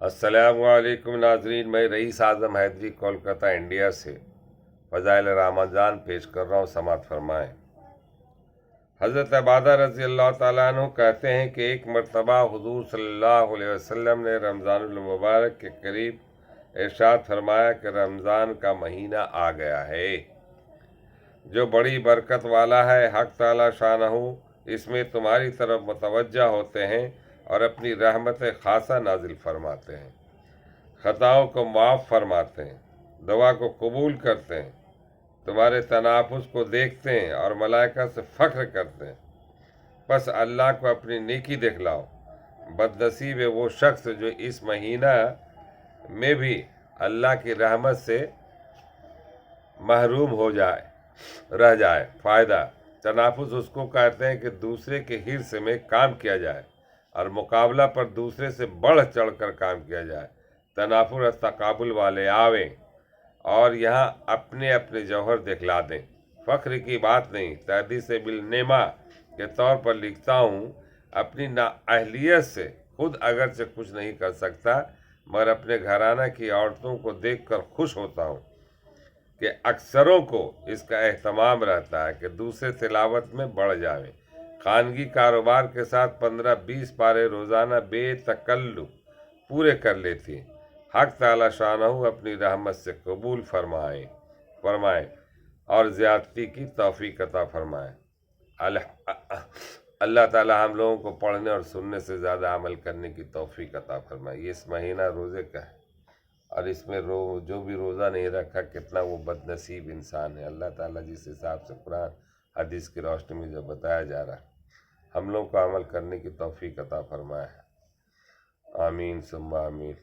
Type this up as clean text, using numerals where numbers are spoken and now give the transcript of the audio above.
السلام علیکم ناظرین، میں رئیس اعظم حیدری کولکتہ انڈیا سے فضائل رمضان پیش کر رہا ہوں، سماعت فرمائیں۔ حضرت عبادہ رضی اللہ تعالیٰ عنہ کہتے ہیں کہ ایک مرتبہ حضور صلی اللہ علیہ وسلم نے رمضان المبارک کے قریب ارشاد فرمایا کہ رمضان کا مہینہ آ گیا ہے جو بڑی برکت والا ہے۔ حق تعالیٰ شانہ اس میں تمہاری طرف متوجہ ہوتے ہیں اور اپنی رحمت خاصہ نازل فرماتے ہیں، خطاؤں کو معاف فرماتے ہیں، دعا کو قبول کرتے ہیں، تمہارے تنافس کو دیکھتے ہیں اور ملائکہ سے فخر کرتے ہیں۔ بس اللہ کو اپنی نیکی دکھلاؤ۔ بد نصیب ہے وہ شخص جو اس مہینہ میں بھی اللہ کی رحمت سے محروم رہ جائے۔ فائدہ: تنافس اس کو کہتے ہیں کہ دوسرے کے حرص میں کام کیا جائے اور مقابلہ پر دوسرے سے بڑھ چڑھ کر کام کیا جائے۔ تنافر اور تقابل والے آویں اور یہاں اپنے اپنے جوہر دکھلا دیں۔ فخر کی بات نہیں، تحدیث بالنعمہ کے طور پر لکھتا ہوں، اپنی نااہلیت سے خود اگرچہ کچھ نہیں کر سکتا مگر اپنے گھرانہ کی عورتوں کو دیکھ کر خوش ہوتا ہوں کہ اکثروں کو اس کا اہتمام رہتا ہے کہ دوسرے تلاوت میں بڑھ جاویں۔ خانگی کاروبار کے ساتھ 15-20 پارے روزانہ بے تکلف پورے کر لیتی ہیں۔ حق تعالیٰ شانہ اپنی رحمت سے قبول فرمائیں اور زیادتی کی توفیق عطا فرمائیں۔ اللہ تعالیٰ ہم لوگوں کو پڑھنے اور سننے سے زیادہ عمل کرنے کی توفیق عطا فرمائے۔ یہ اس مہینہ روزے کا ہے اور اس میں جو بھی روزہ نہیں رکھا کتنا وہ بد نصیب انسان ہے۔ اللہ تعالیٰ جس حساب سے قرآن حدیث کی روشنی میں جو بتایا جا رہا ہے ہم لوگوں کو عمل کرنے کی توفیق عطا فرمائے۔ آمین ثم آمین۔